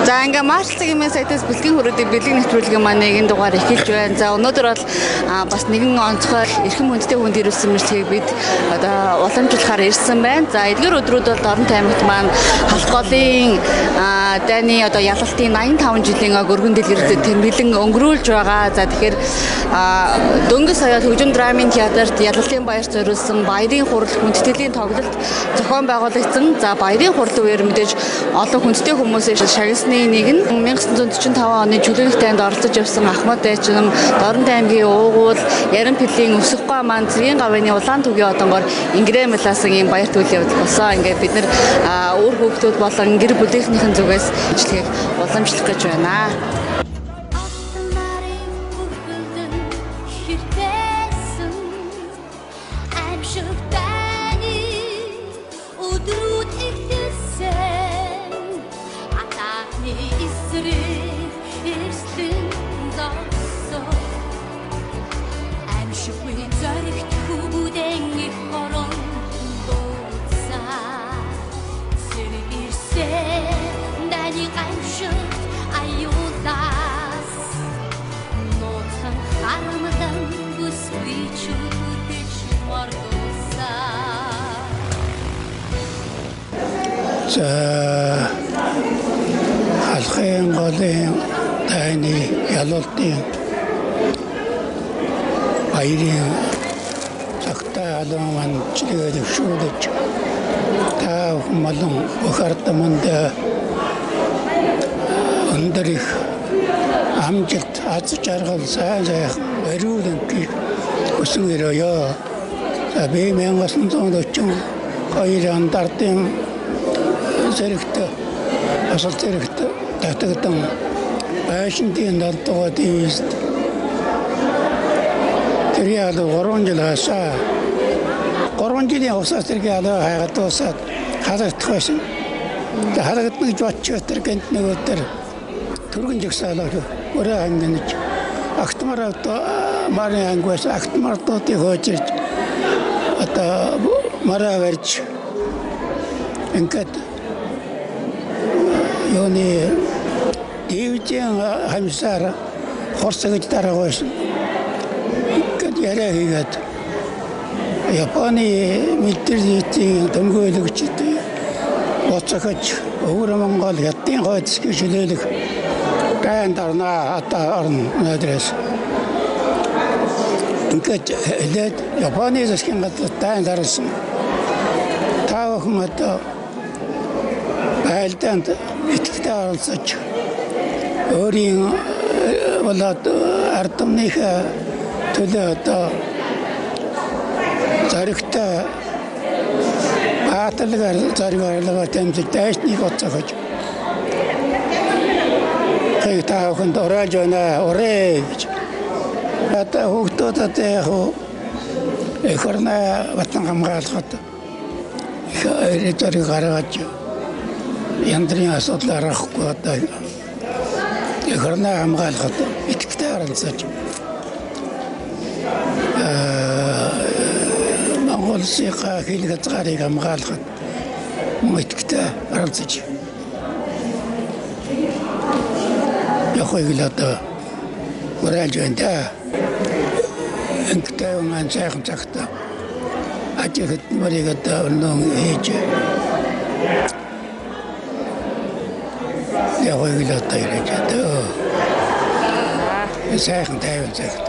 За ингээ Марс цагийн сайтаас бэлтгэн хүрээдэг бэлэг нэвтрүүлгийн маань нэгэн дугаар эхэлж байна. За өнөөдөр бол бас нэгэн онцгой эрхэм хүндтэй хүнд ирүүлсэн мэржгийг бид одоо уламжлахаар ирсэн байна. За эдгээр өдрүүд бол Дорн аймагт маань халх голын дайны одоо ялалтын 85 жилийн өргөн дэлгэрэлтэд тэмдэглэн өнгөрүүлж байгаа. За тэгэхээр Дөнгөс сая хөгжим драмын театрт ялалтын баяр зориулсан баярын хурал хүндэтгэлийн тоглолт зохион байгуулагдсан. За баярын хурлын үеэр мэдээж олон хүндтэй хүмүүсийн шагнасны нэг нь 1945 оны чөлөөлөх тайнд оролцож явсан Ахмад Дайчин, Дорн аймгийн уугуул, Яран пилийн өсөхгүй маань Цэргийн гавьяаны улаан түгийн одонгоор ингрэмласан ийм баяр төлөв болсон. Ингээд бид нэр өөр хүүхдүүд болон гэр бүлийнхнийхэн зүгээс ажлыг уламжлах гэж байна. Халхын голын дайны ялалтын баярын цагтаа алан манчлыг зөвшөөрөж та хүмүүс бүх ардманд өндөр их амжилт аз жаргал сайн баяруудыг хүсэн өрөөё. За би 1942 онд ардын зэрэгтэй асал зэрэгтэй татагдсан байшинтын далтгаа тийст тэр яа 3 жил хасаа 3 жилийн усаас тэргээ хайгаад усаад халагдах байсан. Халагдна гэж бодчихоо тэр гэнт нөгөө тэр түргэн жигсаалаа өөрөө ангинж актмараа марын ангуус актмартуудыг хоочирч одоо мараа барьж ингээд юуны дивжин хамсаар хорсогж дараагүйсэн. Ингээд яриа хийгээд Японы мэдрэлийн томгойлогчтой боцохож өвөр Монгол хятадын хойдсгийн шилэлэх дайнд орно одоо орно нэдрээс. Ингээд хэлээд Японы засгийн газар дайнд орсон. Таавхан одоо айлтанд итгэвтэй оролцож өөрийн болоод ардмынхаа төлөө одоо зоригтой бааталгаар зоригоорлогоо тэмцэж дайсныг боцоогож хэй таахын дөрөж байна орэй гэж одоо хүүхдүүдэд яг эхорна ватан хамгаалахад зориг гаргаж яндрын асуудал арахгүй одоо эхорна хамгаалахад итгэвтэй оролцож Монголын хэлэг хязгаарыг хамгаалахад итгэвтэй оролцож явахыг л одоо уриалж байна да. Ингээд маань сайхан цагтаа ажил хөдөлмөрийг одоо өнөө хийж явахыг л одоо ярьж байна. Сайхан тайван цагт.